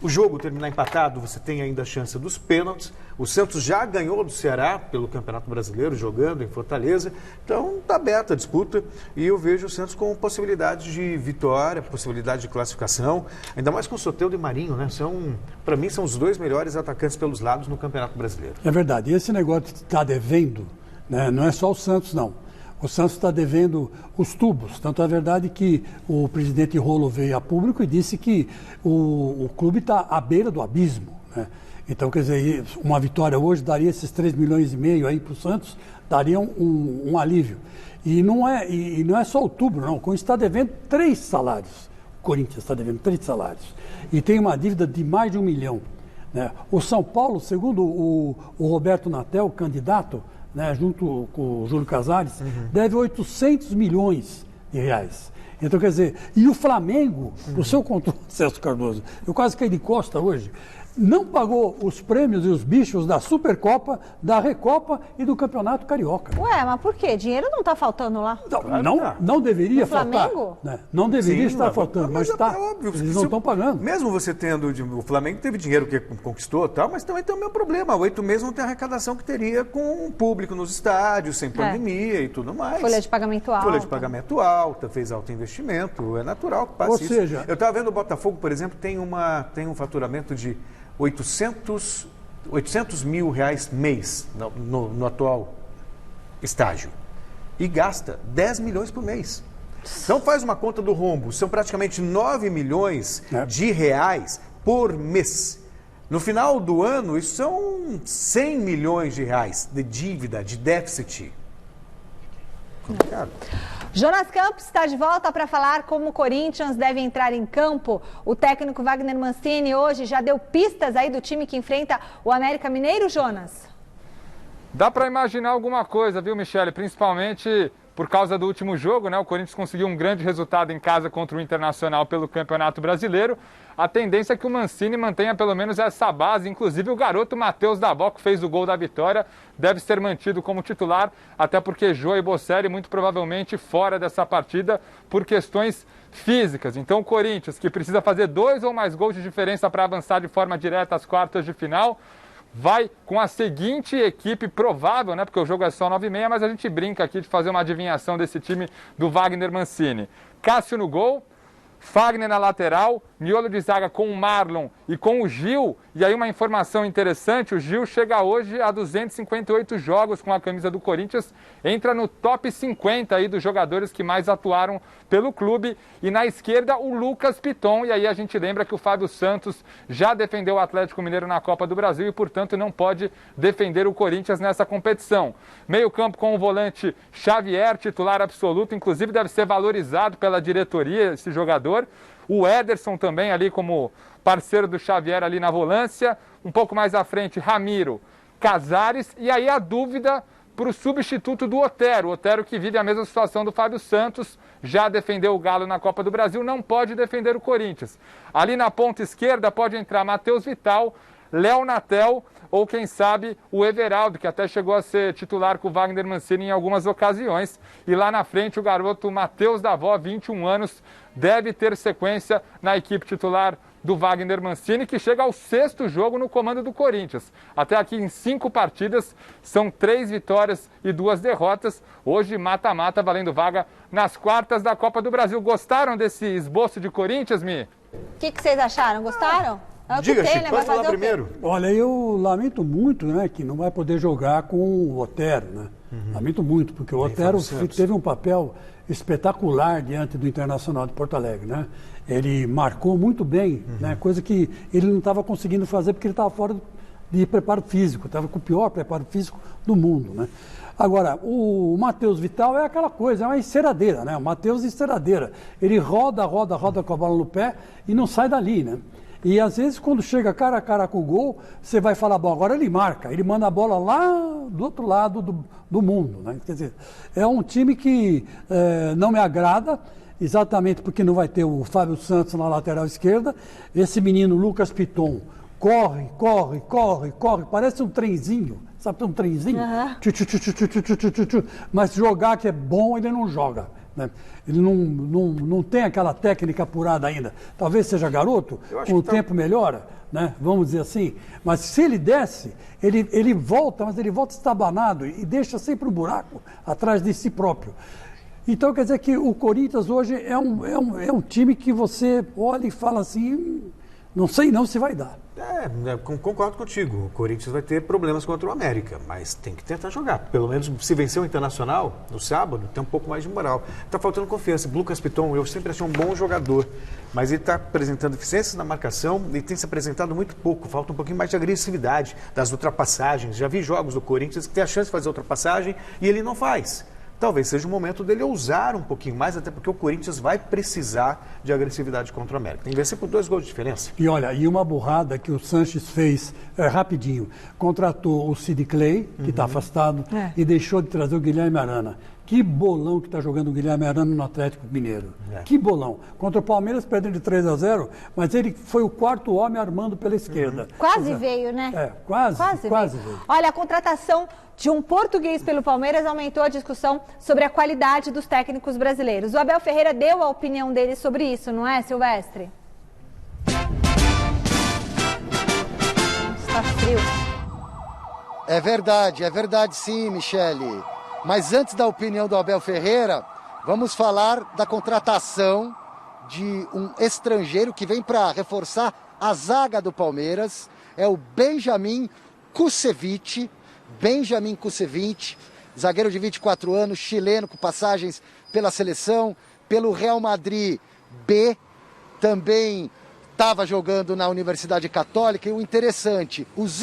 o jogo terminar empatado, você tem ainda a chance dos pênaltis. O Santos já ganhou do Ceará pelo Campeonato Brasileiro, jogando em Fortaleza. Então, está aberta a disputa e eu vejo o Santos com possibilidade de vitória, possibilidade de classificação. Ainda mais com o Soteldo e Marinho, né? Para mim, são os dois melhores atacantes pelos lados no Campeonato Brasileiro. É verdade. E esse negócio de estar devendo, né, não é só o Santos, não. O Santos está devendo os tubos. Tanto é verdade que o presidente Rolo veio a público e disse que o clube está à beira do abismo, né? Então, quer dizer, uma vitória hoje daria esses 3,5 milhões aí para o Santos, daria um alívio. E não é só outubro, não. O Corinthians está devendo 3 salários. O Corinthians está devendo 3 salários. E tem uma dívida de mais de 1 milhão. Né? O São Paulo, segundo o Roberto Natel, candidato, né, junto com o Júlio Casares, deve 800 milhões de reais. Então, quer dizer, e o Flamengo, o seu controle, Celso Cardoso, eu quase caí de costa hoje, não pagou os prêmios e os bichos da Supercopa, da Recopa e do Campeonato Carioca. Ué, mas por quê? Dinheiro não está faltando lá? Não deveria faltar. Flamengo? Né? Não deveria estar faltando, mas está. É óbvio, eles não estão pagando. Mesmo você tendo... O Flamengo teve dinheiro que conquistou e tal, mas também tem o mesmo problema. 8 meses não tem a arrecadação que teria com o público nos estádios, sem pandemia e tudo mais. Folha de pagamento alta. Folha de pagamento alta, fez alto investimento. É natural que passe isso. Ou seja... Eu estava vendo o Botafogo, por exemplo, tem um faturamento de 800 mil reais mês no atual estágio. E gasta 10 milhões por mês. Então faz uma conta do rombo. São praticamente 9 milhões de reais por mês. No final do ano, isso são 100 milhões de reais de dívida, de déficit. Complicado. Jonas Campos está de volta para falar como o Corinthians deve entrar em campo. O técnico Wagner Mancini hoje já deu pistas aí do time que enfrenta o América Mineiro, Jonas? Dá para imaginar alguma coisa, viu, Michele? Principalmente por causa do último jogo, né? O Corinthians conseguiu um grande resultado em casa contra o Internacional pelo Campeonato Brasileiro. A tendência é que o Mancini mantenha pelo menos essa base. Inclusive o garoto Matheus Dabó, que fez o gol da vitória, deve ser mantido como titular, até porque Jô e Bocelli muito provavelmente fora dessa partida por questões físicas. Então o Corinthians, que precisa fazer 2 ou mais gols de diferença para avançar de forma direta às quartas de final, vai com a seguinte equipe provável, né? Porque o jogo é só 9h30, mas a gente brinca aqui de fazer uma adivinhação desse time do Wagner Mancini. Cássio no gol, Fagner na lateral, miolo de zaga com o Marlon e com o Gil. E aí uma informação interessante, o Gil chega hoje a 258 jogos com a camisa do Corinthians, entra no top 50 aí dos jogadores que mais atuaram pelo clube. E na esquerda o Lucas Piton, e aí a gente lembra que o Fábio Santos já defendeu o Atlético Mineiro na Copa do Brasil e portanto não pode defender o Corinthians nessa competição. Meio campo com o volante Xavier, titular absoluto, inclusive deve ser valorizado pela diretoria esse jogador. O Ederson também ali como parceiro do Xavier ali na volância. Um pouco mais à frente, Ramiro, Casares. E aí a dúvida para o substituto do Otero. O Otero que vive a mesma situação do Fábio Santos, já defendeu o Galo na Copa do Brasil, não pode defender o Corinthians. Ali na ponta esquerda pode entrar Matheus Vital, Léo Natel ou quem sabe o Everaldo, que até chegou a ser titular com o Wagner Mancini em algumas ocasiões. E lá na frente o garoto Matheus Davó, 21 anos, deve ter sequência na equipe titular do Wagner Mancini, que chega ao 6º jogo no comando do Corinthians. Até aqui em 5 partidas, são 3 vitórias e 2 derrotas. Hoje mata-mata, valendo vaga nas quartas da Copa do Brasil. Gostaram desse esboço de Corinthians, Mi? O que vocês acharam? Gostaram? Diga, Chico, pode falar primeiro. Olha, eu lamento muito, né, que não vai poder jogar com o Otero, né? Lamento muito, porque o Otero teve um papel espetacular diante do Internacional de Porto Alegre, né? Ele marcou muito bem, né? Coisa que ele não estava conseguindo fazer porque ele estava fora de preparo físico, estava com o pior preparo físico do mundo, né? Agora, o Matheus Vital é aquela coisa, é uma enceradeira, né? O Matheus enceradeira. Ele roda com a bola no pé e não sai dali, né? E às vezes quando chega cara a cara com o gol, você vai falar, bom, agora ele marca, ele manda a bola lá do outro lado do mundo, né? Quer dizer, é um time que não me agrada, exatamente porque não vai ter o Fábio Santos na lateral esquerda. Esse menino Lucas Piton corre, parece um trenzinho, sabe, um trenzinho? Mas jogar que é bom, ele não joga, né? Ele não tem aquela técnica apurada ainda. Talvez seja garoto, com o tempo melhora, né? Vamos dizer assim. Mas se ele desce, ele volta, mas ele volta estabanado e deixa sempre um buraco atrás de si próprio. Então quer dizer que o Corinthians hoje é um time que você olha e fala assim, não sei não se vai dar. Concordo contigo. O Corinthians vai ter problemas contra o América, mas tem que tentar jogar. Pelo menos se vencer o Internacional no sábado, tem um pouco mais de moral. Está faltando confiança. Lucas Piton, eu sempre achei um bom jogador, mas ele está apresentando deficiências na marcação e tem se apresentado muito pouco. Falta um pouquinho mais de agressividade das ultrapassagens. Já vi jogos do Corinthians que tem a chance de fazer ultrapassagem e ele não faz. Talvez seja o momento dele ousar um pouquinho mais, até porque o Corinthians vai precisar de agressividade contra o América. Tem que vencer por 2 gols de diferença. E olha, e uma burrada que o Sanches fez rapidinho. Contratou o Sid Clay, que está afastado, e deixou de trazer o Guilherme Arana. Que bolão que está jogando o Guilherme Arana no Atlético Mineiro. Que bolão. Contra o Palmeiras perdendo de 3-0, mas ele foi o quarto homem armando pela esquerda. Quase veio, né? Quase veio. Olha, a contratação de um português pelo Palmeiras aumentou a discussão sobre a qualidade dos técnicos brasileiros. O Abel Ferreira deu a opinião dele sobre isso, não é, Silvestre? Está frio. É verdade sim, Michele. Mas antes da opinião do Abel Ferreira, vamos falar da contratação de um estrangeiro que vem para reforçar a zaga do Palmeiras. É o Benjamin Kusevich, zagueiro de 24 anos, chileno, com passagens pela seleção, pelo Real Madrid B, também estava jogando na Universidade Católica. E o interessante, os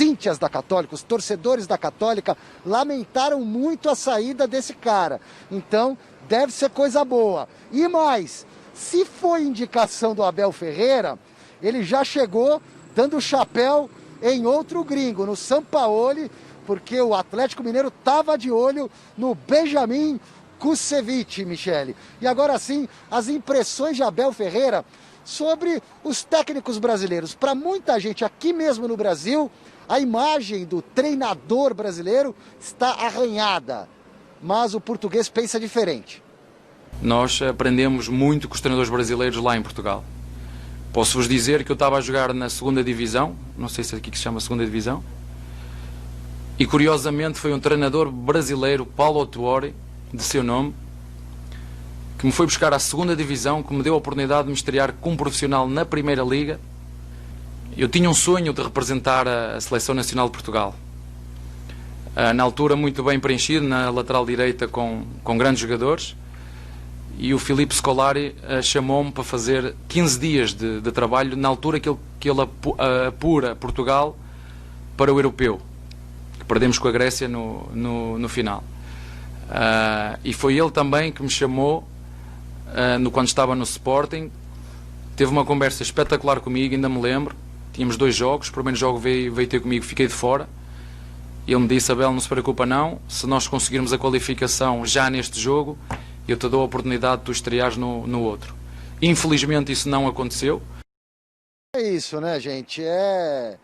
íntias da Católica, os torcedores da Católica, lamentaram muito a saída desse cara. Então, deve ser coisa boa. E mais, se foi indicação do Abel Ferreira, ele já chegou dando chapéu em outro gringo, no Sampaoli, porque o Atlético Mineiro estava de olho no Benjamin Kusevich, Michele. E agora sim, as impressões de Abel Ferreira sobre os técnicos brasileiros. Para muita gente aqui mesmo no Brasil, a imagem do treinador brasileiro está arranhada, mas o português pensa diferente. Nós aprendemos muito com os treinadores brasileiros lá em Portugal. Posso-vos dizer que eu estava a jogar na segunda divisão, não sei se é aqui que se chama segunda divisão, e curiosamente foi um treinador brasileiro, Paulo Tuori, de seu nome, que me foi buscar à segunda divisão, que me deu a oportunidade de me estrear como profissional na Primeira Liga. Eu tinha um sonho de representar a Seleção Nacional de Portugal. Na altura muito bem preenchido, na lateral direita com grandes jogadores, e o Filipe Scolari chamou-me para fazer 15 dias de trabalho, na altura que ele apura Portugal para o Europeu, que perdemos com a Grécia no final. E foi ele também que me chamou, quando estava no Sporting. Teve uma conversa espetacular comigo, ainda me lembro. Tínhamos 2 jogos, o primeiro jogo veio ter comigo, fiquei de fora. Ele me disse: Abel, não se preocupa não, se nós conseguirmos a qualificação já neste jogo, eu te dou a oportunidade de tu estreares no outro. Infelizmente isso não aconteceu. É isso, né, gente? É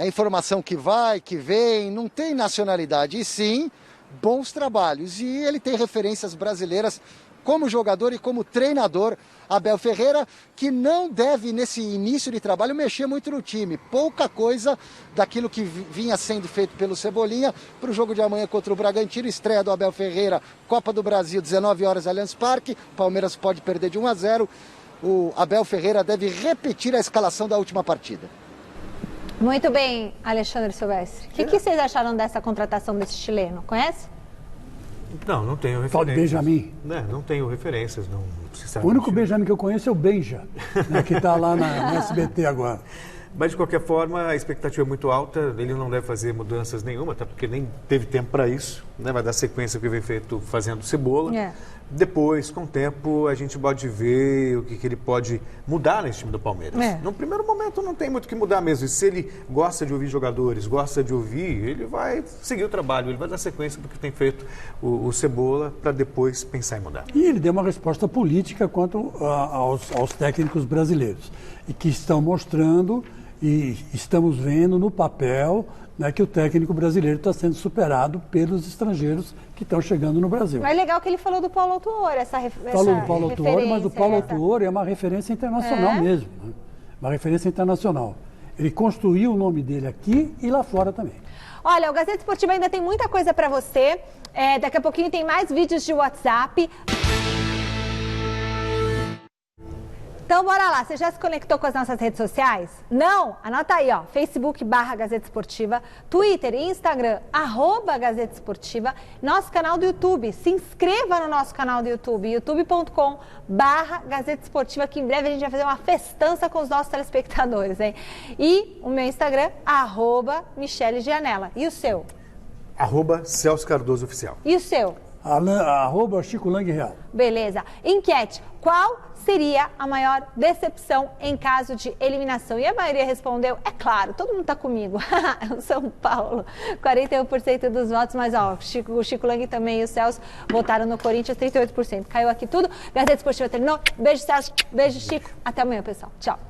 informação que vai, que vem, não tem nacionalidade, e sim bons trabalhos. E ele tem referências brasileiras como jogador e como treinador. Abel Ferreira, que não deve, nesse início de trabalho, mexer muito no time. Pouca coisa daquilo que vinha sendo feito pelo Cebolinha para o jogo de amanhã contra o Bragantino. Estreia do Abel Ferreira, Copa do Brasil, 19 horas, Allianz Parque. Palmeiras pode perder de 1-0. O Abel Ferreira deve repetir a escalação da última partida. Muito bem, Alexandre Silvestre. O que vocês acharam dessa contratação desse chileno? Conhece? Não tenho referências. Tal de Benjamin. Não tenho referências, não. O único Benjamin que eu conheço é o Benja, né, que está lá na SBT agora. Mas, de qualquer forma, a expectativa é muito alta. Ele não deve fazer mudanças nenhuma, até porque nem teve tempo para isso. Né? Vai dar sequência que vem feito fazendo Cebola. Depois, com o tempo, a gente pode ver o que ele pode mudar nesse time do Palmeiras. No primeiro momento, não tem muito o que mudar mesmo. E se ele gosta de ouvir jogadores, gosta de ouvir, ele vai seguir o trabalho, ele vai dar sequência do que tem feito o Cebola, para depois pensar em mudar. E ele deu uma resposta política quanto aos técnicos brasileiros, e que estão mostrando, e estamos vendo no papel, né, que o técnico brasileiro está sendo superado pelos estrangeiros que estão chegando no Brasil. Mas é legal que ele falou do Paulo Tuori, essa referência. Falou do Paulo Tuori, mas o Paulo Tuori é uma referência internacional mesmo. Né? Uma referência internacional. Ele construiu o nome dele aqui e lá fora também. Olha, o Gazeta Esportiva ainda tem muita coisa para você. Daqui a pouquinho tem mais vídeos de WhatsApp. Então, bora lá. Você já se conectou com as nossas redes sociais? Não? Anota aí, ó. Facebook/Gazeta Esportiva, Twitter e Instagram, @Gazeta Esportiva, nosso canal do YouTube. Se inscreva no nosso canal do YouTube, youtube.com/Gazeta Esportiva, que em breve a gente vai fazer uma festança com os nossos telespectadores, hein? E o meu Instagram, @Michele Gianella. E o seu? @Celso Cardoso Oficial. E o seu? @ChicoLangReal. Beleza. Enquete. Qual seria a maior decepção em caso de eliminação? E a maioria respondeu, é claro, todo mundo tá comigo. O São Paulo, 41% dos votos, mas ó, o Chico Lang também e o Celso votaram no Corinthians, 38%. Caiu aqui tudo. Gazeta Esportiva terminou. Beijo, Celso. Beijo, Chico. Até amanhã, pessoal. Tchau.